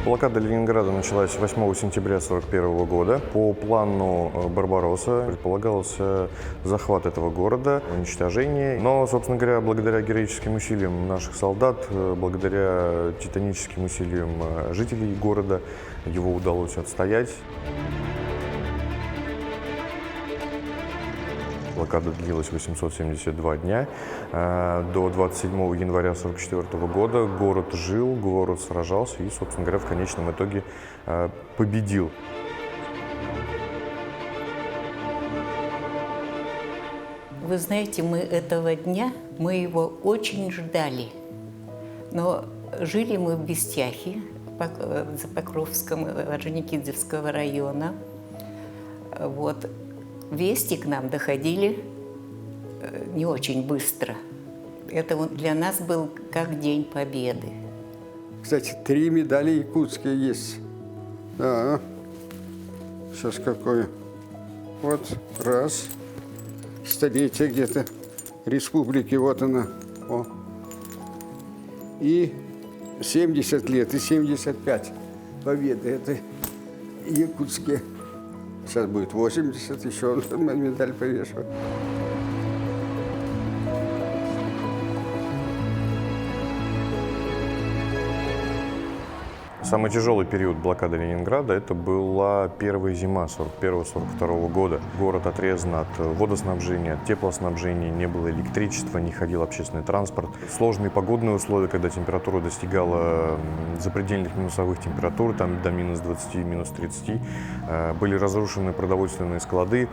Блокада Ленинграда началась 8 сентября 1941 года. По плану Барбаросса предполагался захват этого города, уничтожение. Но, собственно говоря, благодаря героическим усилиям наших солдат, благодаря титаническим усилиям жителей города, его удалось отстоять. Блокада длилась 872 дня. До 27 января 1944 года город жил, город сражался и, собственно говоря, в конечном итоге победил. Вы знаете, мы этого дня, мы его очень ждали. Но жили мы в Бестяхе, за Покровском, Орджоникидзевского района. Вот. Вести к нам доходили не очень быстро. Это для нас был как День Победы. Кстати, 3 медали якутские есть. Да. Сейчас какое. Вот, раз. Столетие где-то республики, вот она. О. И 70 лет, и 75 победы. Это якутские. Сейчас будет 80, еще медаль повешу. Самый тяжелый период блокады Ленинграда – это была первая зима 1941-1942 года. Город отрезан от водоснабжения, от теплоснабжения, не было электричества, не ходил общественный транспорт. Сложные погодные условия, когда температура достигала запредельных минусовых температур, там до минус 20, минус 30. Были разрушены продовольственные склады,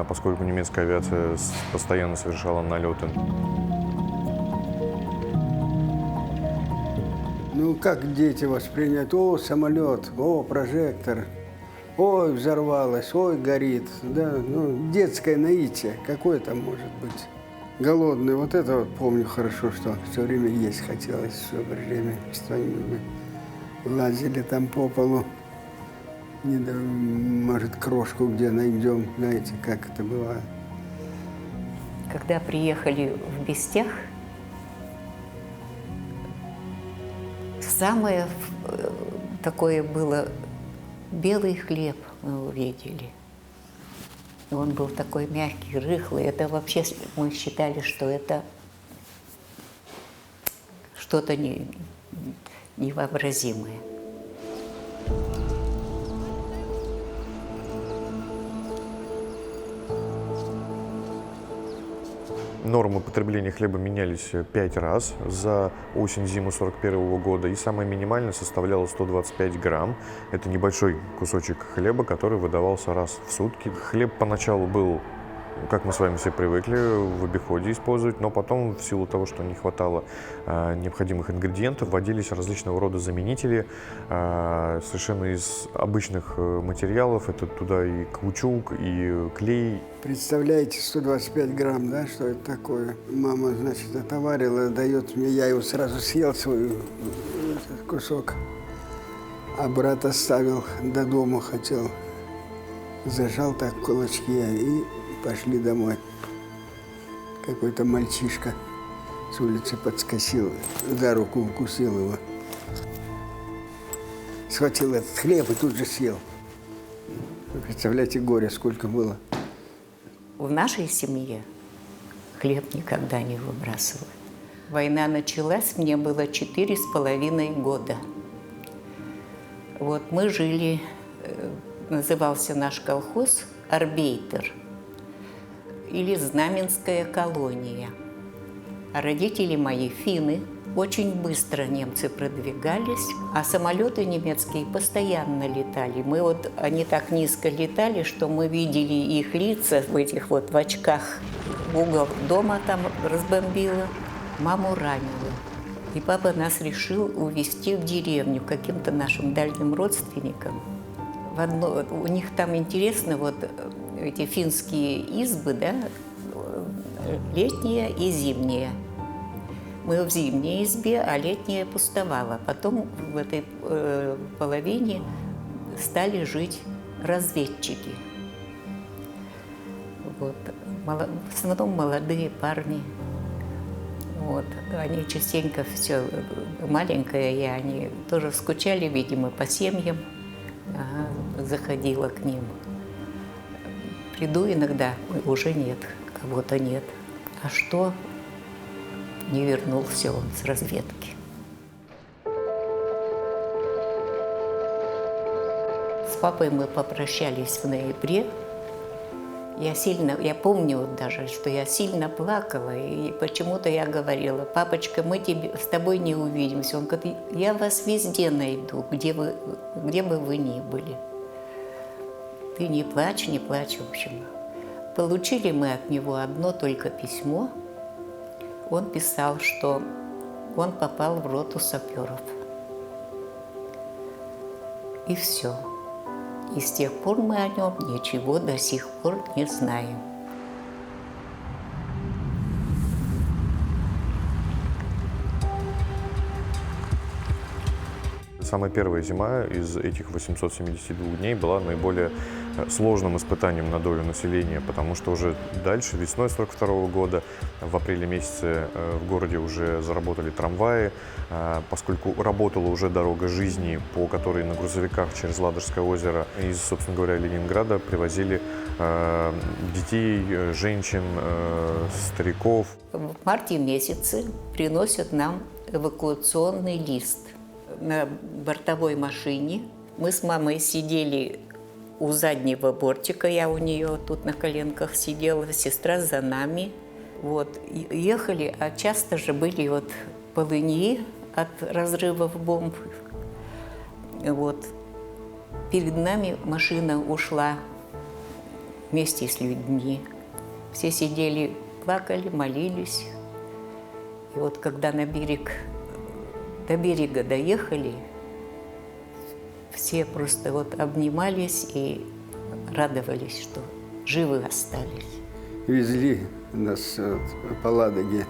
поскольку немецкая авиация постоянно совершала налеты. Ну, как дети воспринять? О, самолет, о, прожектор, ой, взорвалось, ой, горит. Да, ну, детское наитие, какое там может быть? Голодный, вот это вот помню хорошо, что все время есть хотелось, все время что-нибудь. Лазили там по полу, может, крошку где найдем, знаете, как это бывает. Когда приехали в Бестях, самое такое было, белый хлеб мы увидели. Он был такой мягкий, рыхлый. Это вообще мы считали, что это что-то невообразимое. Нормы потребления хлеба менялись 5 раз за осень-зиму 1941 года, и самая минимальная составляла 125 грамм. Это небольшой кусочек хлеба, который выдавался раз в сутки. Хлеб поначалу был, как мы с вами все привыкли, в обиходе использовать, но потом, в силу того, что не хватало необходимых ингредиентов, вводились различного рода заменители, совершенно из обычных материалов. Это туда и каучук, и клей. Представляете, 125 грамм, да, что это такое? Мама, значит, отоварила, дает мне, я его сразу съел, свой этот кусок, а брат оставил, до дома хотел. Зажал так кулачки и пошли домой. Какой-то мальчишка с улицы подскочил, за руку укусил его. Схватил этот хлеб и тут же съел. Вы представляете, горе сколько было. В нашей семье хлеб никогда не выбрасывали. Война началась, мне было 4,5 года. Вот мы жили, назывался наш колхоз «Арбейтер» или «Знаменская колония». А родители мои финны, очень быстро немцы продвигались, а самолеты немецкие постоянно летали. Они так низко летали, что мы видели их лица в этих вот в очках. Угол дома там разбомбило, маму ранило. И папа нас решил увезти в деревню к каким-то нашим дальним родственникам. У них там интересно, вот эти финские избы, да, летние и зимние. Мы в зимней избе, а летняя пустовала. Потом в этой половине стали жить разведчики. Вот. В основном молодые парни. Вот. Они частенько все, маленькая я, они тоже скучали, видимо, по семьям. Ага, заходила к ним. Приду иногда, уже нет, кого-то нет. А что? Не вернулся он с разведки. С папой мы попрощались в ноябре. Я помню вот даже, что я сильно плакала, и почему-то я говорила: папочка, мы с тобой не увидимся. Он говорит: я вас везде найду, где бы вы ни были. Ты не плачь, в общем. Получили мы от него одно только письмо. Он писал, что он попал в роту саперов. И все. И с тех пор мы о нем ничего до сих пор не знаем. Самая первая зима из этих 872 дней была наиболее сложным испытанием на долю населения, потому что уже дальше, весной 1942 года, в апреле месяце в городе уже заработали трамваи, поскольку работала уже дорога жизни, по которой на грузовиках через Ладожское озеро из, собственно говоря, Ленинграда привозили детей, женщин, стариков. В марте месяце приносят нам эвакуационный лист. На бортовой машине мы с мамой сидели у заднего бортика, я у нее тут на коленках сидела, сестра за нами. Вот. Ехали, а часто же были вот полыньи от разрывов бомб. Вот. Перед нами машина ушла вместе с людьми. Все сидели, плакали, молились. И вот когда до берега доехали, все просто вот обнимались и радовались, что живы остались. Везли нас по Ладоге.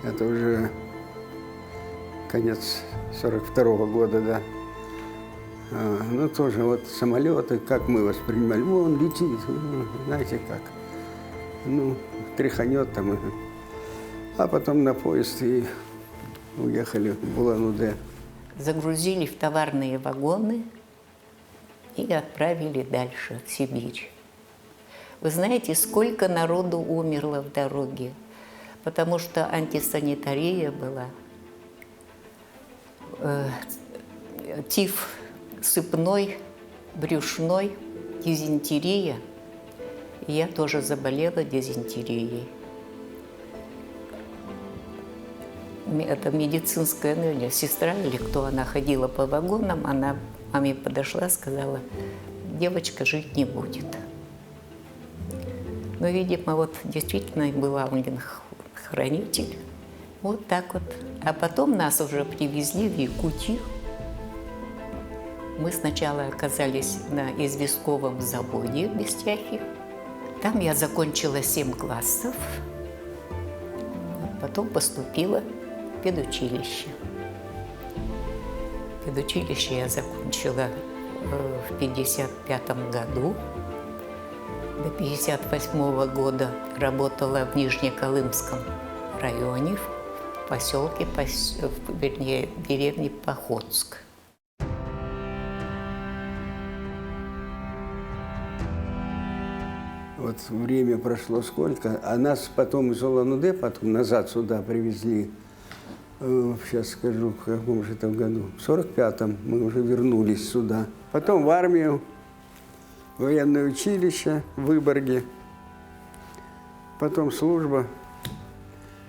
Это уже конец 1942 года, да. Ну, тоже вот самолеты, как мы воспринимали. Он летит, знаете как. Ну, тряханет там. А потом на поезд и уехали в Улан-Удэ. Загрузили в товарные вагоны и отправили дальше, в Сибирь. Вы знаете, сколько народу умерло в дороге? Потому что антисанитария была. Тиф сыпной, брюшной, дизентерия. И я тоже заболела дизентерией. Это медицинская, ну, сестра или кто, она ходила по вагонам, она маме подошла, сказала: девочка жить не будет. Ну, видимо, вот действительно была у них хранитель. Вот так вот. А потом нас уже привезли в Якутию. Мы сначала оказались на известковом заводе в Бестяхе. Там я закончила 7 классов. Потом поступила в педучилище. Педучилище я закончила в 1955 году. До 1958 года работала в Нижнеколымском районе, в поселке, вернее, деревне Походск. Вот время прошло сколько, а нас потом из Улан-Удэ потом назад сюда привезли. Сейчас скажу, в каком же там году. В 1945-м мы уже вернулись сюда. Потом в армию, в военное училище в Выборге. Потом служба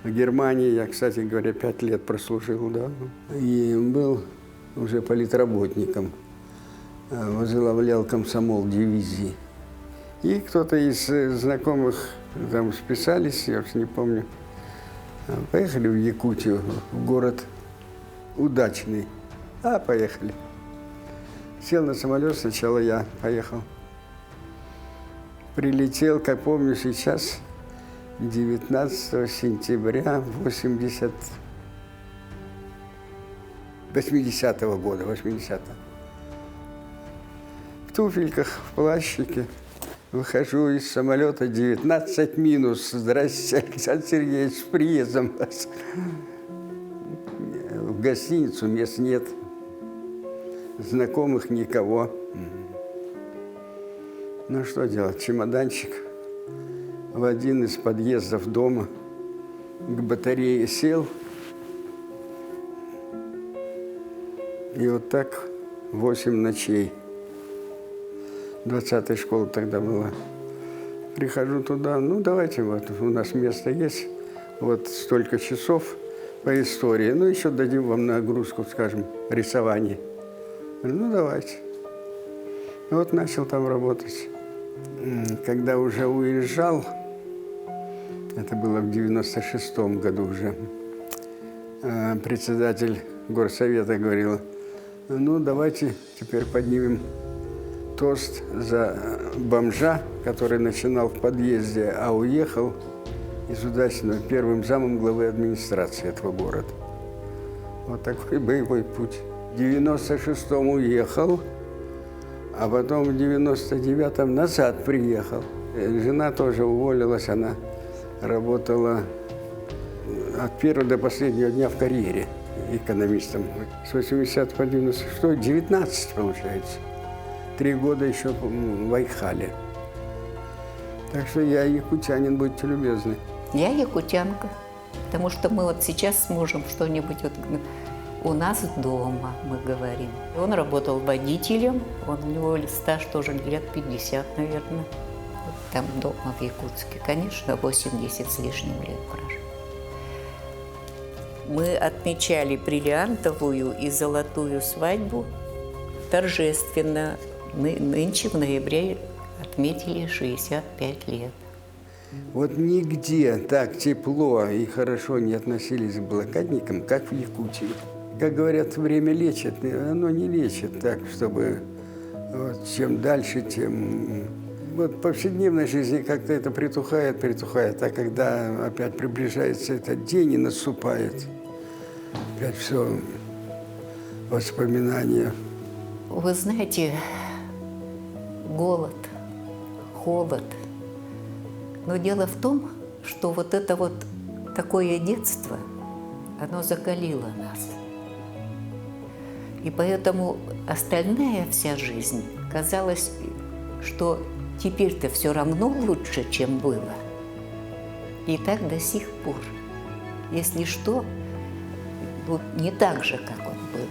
в Германии. Я, кстати говоря, 5 лет прослужил, да. И был уже политработником. Возглавлял комсомол дивизии. И кто-то из знакомых там списались, я уж не помню. Поехали в Якутию, в город удачный. Поехали. Сел на самолет, сначала я поехал. Прилетел, как помню сейчас, 19 сентября 80-го года, 80-го. В туфельках, в плащике, Выхожу из самолета, 19 минус. Здрасте, Александр Сергеевич, с приездом вас. В гостиницу мест нет. Знакомых никого. Ну что делать, чемоданчик в один из подъездов дома к батарее сел. И вот так 8 ночей. 20-я школа тогда была. Прихожу туда, ну давайте, вот у нас место есть, вот столько часов по истории, ну еще дадим вам нагрузку, скажем, рисование. Ну давайте. И вот начал там работать. Когда уже уезжал, это было в 96-м году уже, председатель горсовета говорил, ну давайте теперь поднимем тост за бомжа, который начинал в подъезде, а уехал из удачного первым замом главы администрации этого города. Вот такой боевой путь. В 96-м уехал, а потом в 99-м назад приехал. Жена тоже уволилась, она работала от первого до последнего дня в карьере экономистом. С 80 по 96, 19 получается. 3 года еще в Айхале. Так что я якутянин, будьте любезны. Я якутянка, потому что мы вот сейчас с мужем что-нибудь вот у нас дома, мы говорим. Он работал водителем, у него стаж тоже лет 50, наверное, вот там дома в Якутске. Конечно, 80 с лишним лет прожил. Мы отмечали бриллиантовую и золотую свадьбу торжественно. Нынче в ноябре отметили 65 лет. Вот нигде так тепло и хорошо не относились к блокадникам, как в Якутии. Как говорят, время лечит, оно не лечит так, чтобы вот, чем дальше, тем... Вот в повседневной жизни как-то это притухает, а когда опять приближается этот день и наступает, опять все воспоминания. Вы знаете, голод, холод. Но дело в том, что вот это вот такое детство, оно закалило нас. И поэтому остальная вся жизнь казалось, что теперь-то все равно лучше, чем было. И так до сих пор. Если что, вот не так же, как он был.